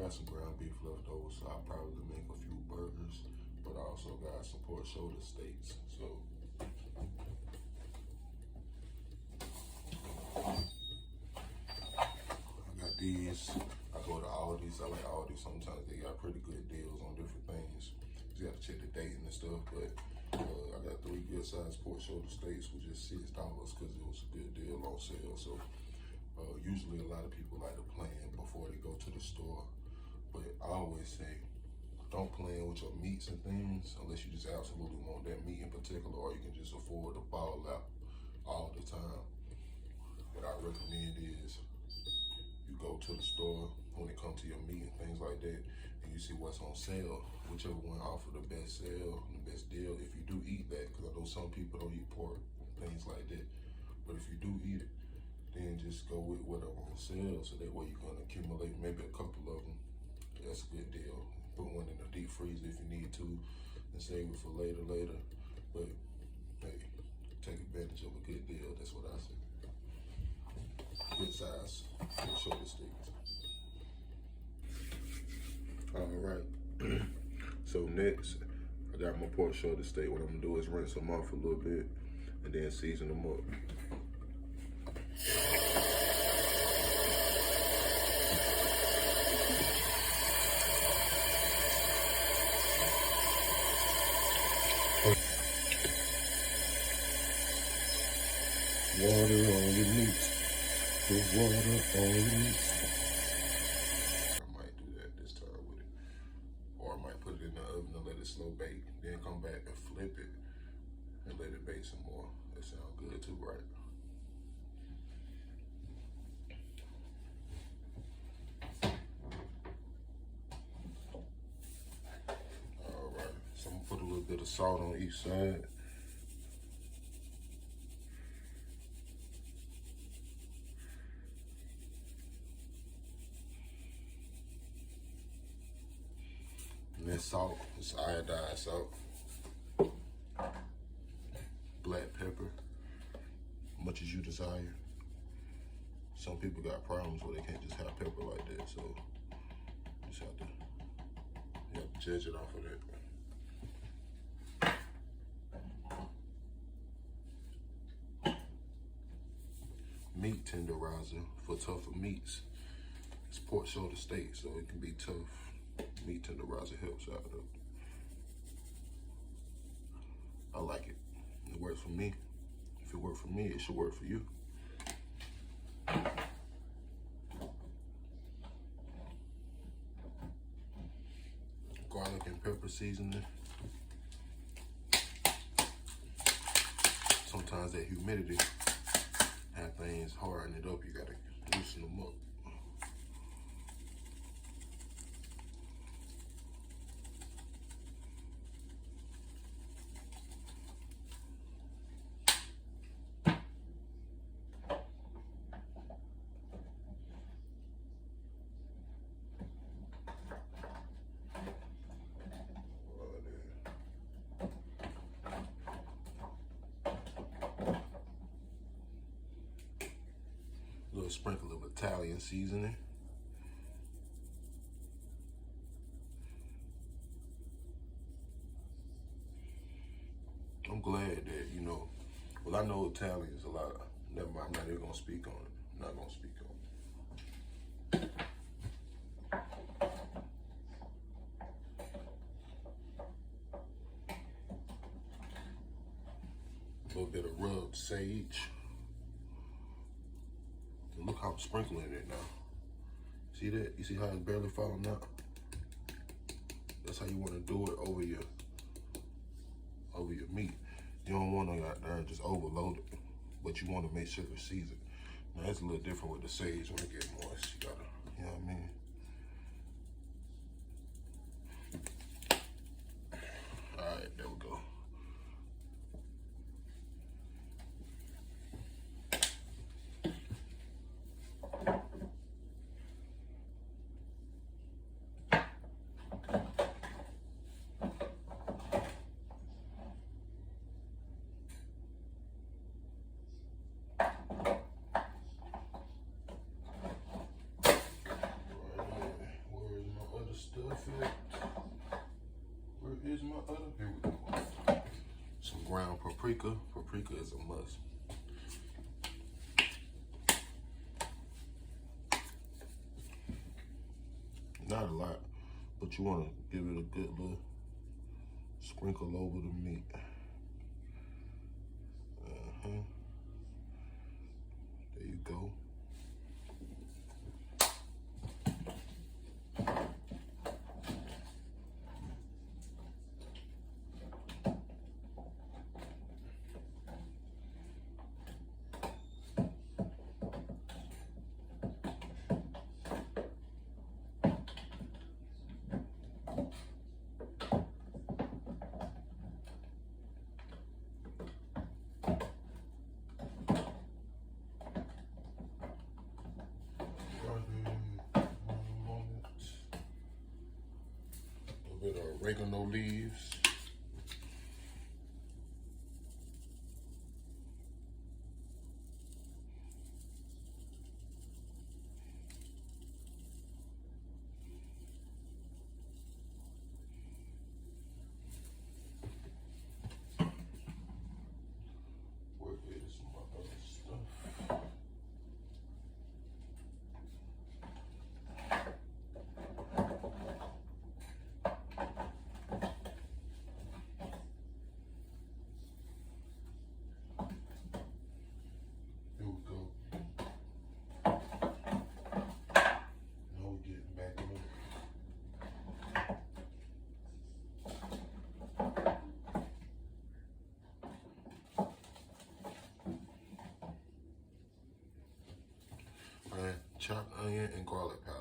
got some ground beef left over, so I'll probably make a few burgers, but I also got some pork shoulder steaks. So I got these. I go to Aldi's. I like Aldi's. Sometimes they got pretty good deals on different things. You got to check the dating and stuff, but I got 3 good sized pork shoulder steaks for just $6 because it was a good deal on sale. So usually a lot of people like to plan before they go to the store, but I always say don't plan with your meats and things unless you just absolutely want that meat in particular, or you can just afford to ball out all the time. What I recommend is you go to the store when it comes to your meat and things like that, and you see what's on sale, whichever one offer the best sale, the best deal. If you do eat that, because I know some people don't eat pork, things like that, but if you do eat it, then just go with whatever on sale, so that way you can accumulate maybe a couple of them. That's a good deal. Put one in the deep freezer if you need to, and save it for later. But hey, take advantage of a good deal. That's what I say. Good size pork shoulder steaks. All right. So next, I got my pork shoulder steak. What I'm gonna do is rinse them off a little bit, and then season them up. Water on your meat. Put water on your meat. I might do that this time with it. Or I might put it in the oven and let it slow bake. Then come back and flip it and let it bake some more. That sounds good too, right? All right, so I'm gonna put a little bit of salt on each side. And then salt, it's iodized salt. Black pepper, much as you desire. Some people got problems where they can't just have pepper like that, so you just have to judge it off of that. Meat tenderizer for tougher meats. It's pork shoulder steak, so it can be tough. Meat tenderizer helps out though. I like it. It works for me. If it worked for me, it should work for you. Garlic and pepper seasoning. Sometimes that humidity have things harden it up. You gotta loosen them up. Little sprinkle of Italian seasoning. I'm glad that, well, I know Italians a lot. Never mind, I'm not even gonna speak on it. I'm not gonna speak on it. A little bit of rubbed sage. And look how I'm sprinkling it now. See that? You see how it's barely falling out? That's how you want to do it over your meat. You don't want to out there just overload it, but you want to make sure it's seasoned. Now it's a little different with the sage when it gets moist. You gotta, you know what I mean? All right, there we go. paprika. Paprika is a must. Not a lot, but you want to give it a good little sprinkle over the meat. There you go. A bit of oregano leaves. Where is my other stuff? Here we go. Now we're getting back in it. And chopped onion and garlic powder.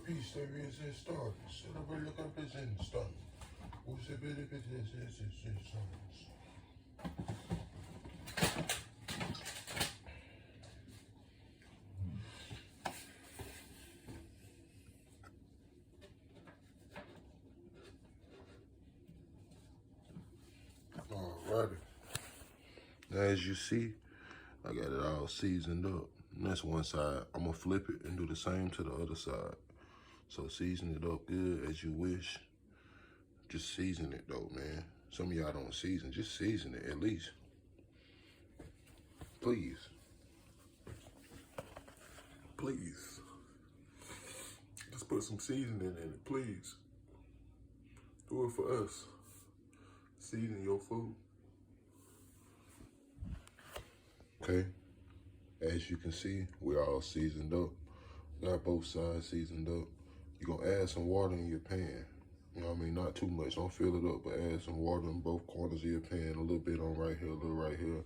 Peace, there is a star. Celebrate the compass and stun. Who's a bit of it is sons. Alrighty. As you see, I got it all seasoned up. And that's one side. I'm gonna flip it and do the same to the other side. So season it up good as you wish. Just season it though, man. Some of y'all don't season. Just season it at least. Please. Please. Just put some seasoning in it, please. Do it for us. Season your food. Okay. As you can see, we're all seasoned up. Got both sides seasoned up. You're gonna add some water in your pan. You know what I mean? Not too much. Don't fill it up, but add some water in both corners of your pan. A little bit on right here, a little right here.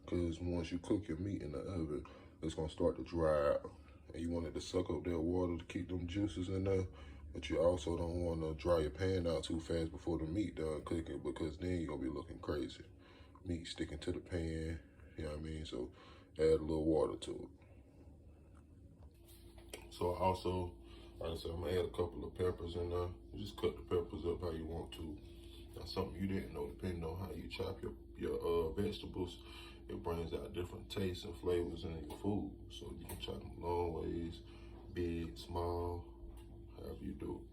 Because once you cook your meat in the oven, it's gonna start to dry out. And you want it to suck up that water to keep them juices in there. But you also don't want to dry your pan out too fast before the meat done cooking, because then you're gonna be looking crazy. Meat sticking to the pan, you know what I mean? So add a little water to it. So also, like I said, I'm gonna add a couple of peppers in there. You just cut the peppers up how you want to. That's something you didn't know, depending on how you chop your vegetables, it brings out different tastes and flavors in your food. So you can chop them long ways, big, small, however you do it.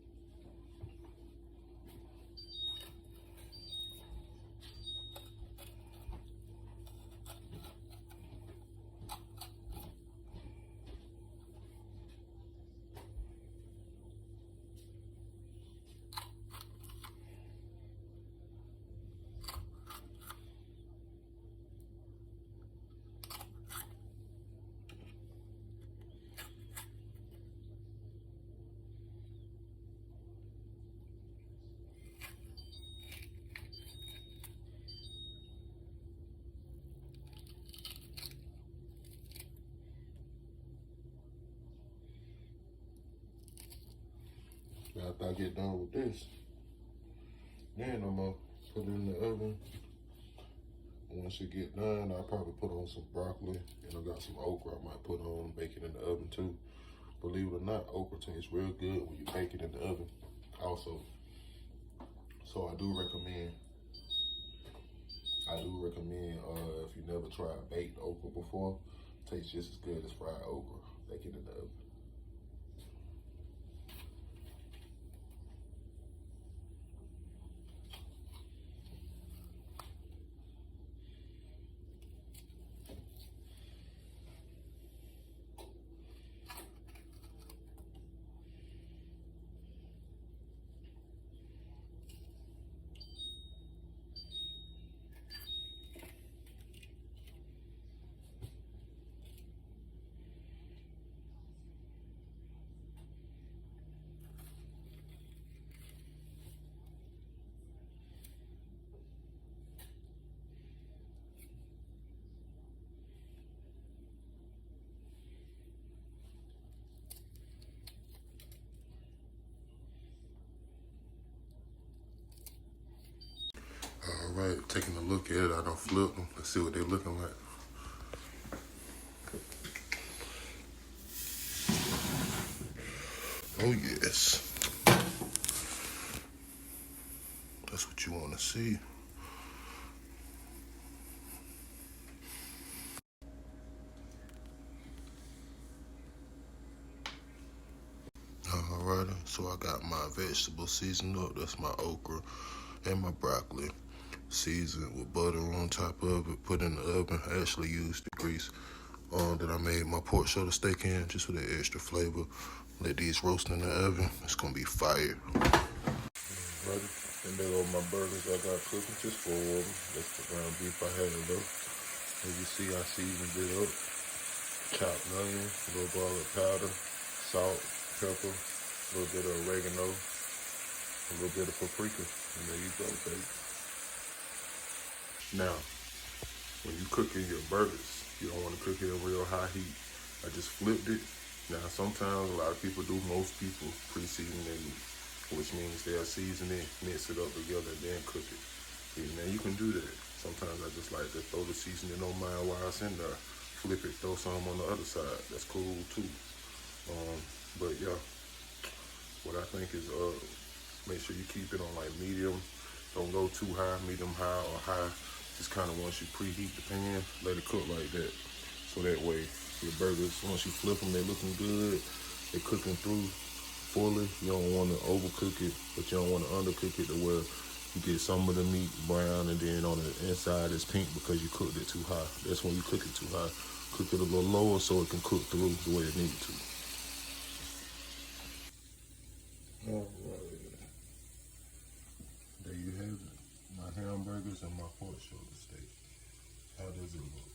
after I get done with this, then I'm gonna put it in the oven. Once it get done, I'll probably put on some broccoli, and I got some okra I might put on, bake it in the oven too. Believe it or not, okra tastes real good when you bake it in the oven also. So I do recommend, if you never tried baked okra before, it tastes just as good as fried okra. Bake it in the oven. All right, taking a look at it, I done flipped them. Let's see what they're looking like. Oh yes, that's what you want to see. Alrighty, so I got my vegetable seasoned up. That's my okra and my broccoli seasoned with butter on top of it. Put in the oven. I actually used the grease that I made my pork shoulder steak in, just for that extra flavor. Let these roast in the oven. It's gonna be fire. Alrighty, and there go my burgers I got cooking, just 4 of them. That's the ground beef I had though. As you see, I seasoned it up. Chopped onion, a little garlic powder, salt, pepper, a little bit of oregano, a little bit of paprika, and there you go, baby. Now, when you cooking your burgers, you don't want to cook it at real high heat. I just flipped it. Now, sometimes a lot of people do, most people pre-season their meat, which means they'll season it, mix it up together, and then cook it. And now you can do that. Sometimes I just like to throw the seasoning on mine while it's in there, flip it, throw some on the other side. That's cool too. But yeah, what I think is make sure you keep it on like medium. Don't go too high, medium high or high. Just kind of once you preheat the pan, let it cook like that. So that way your burgers, once you flip them, they're looking good. They're cooking through fully. You don't want to overcook it, but you don't want to undercook it to where you get some of the meat brown and then on the inside it's pink because you cooked it too high. That's when you cook it too high. Cook it a little lower so it can cook through the way it needs to. All right. There you have it. My hamburgers and my pork shoulder steak. How does it look?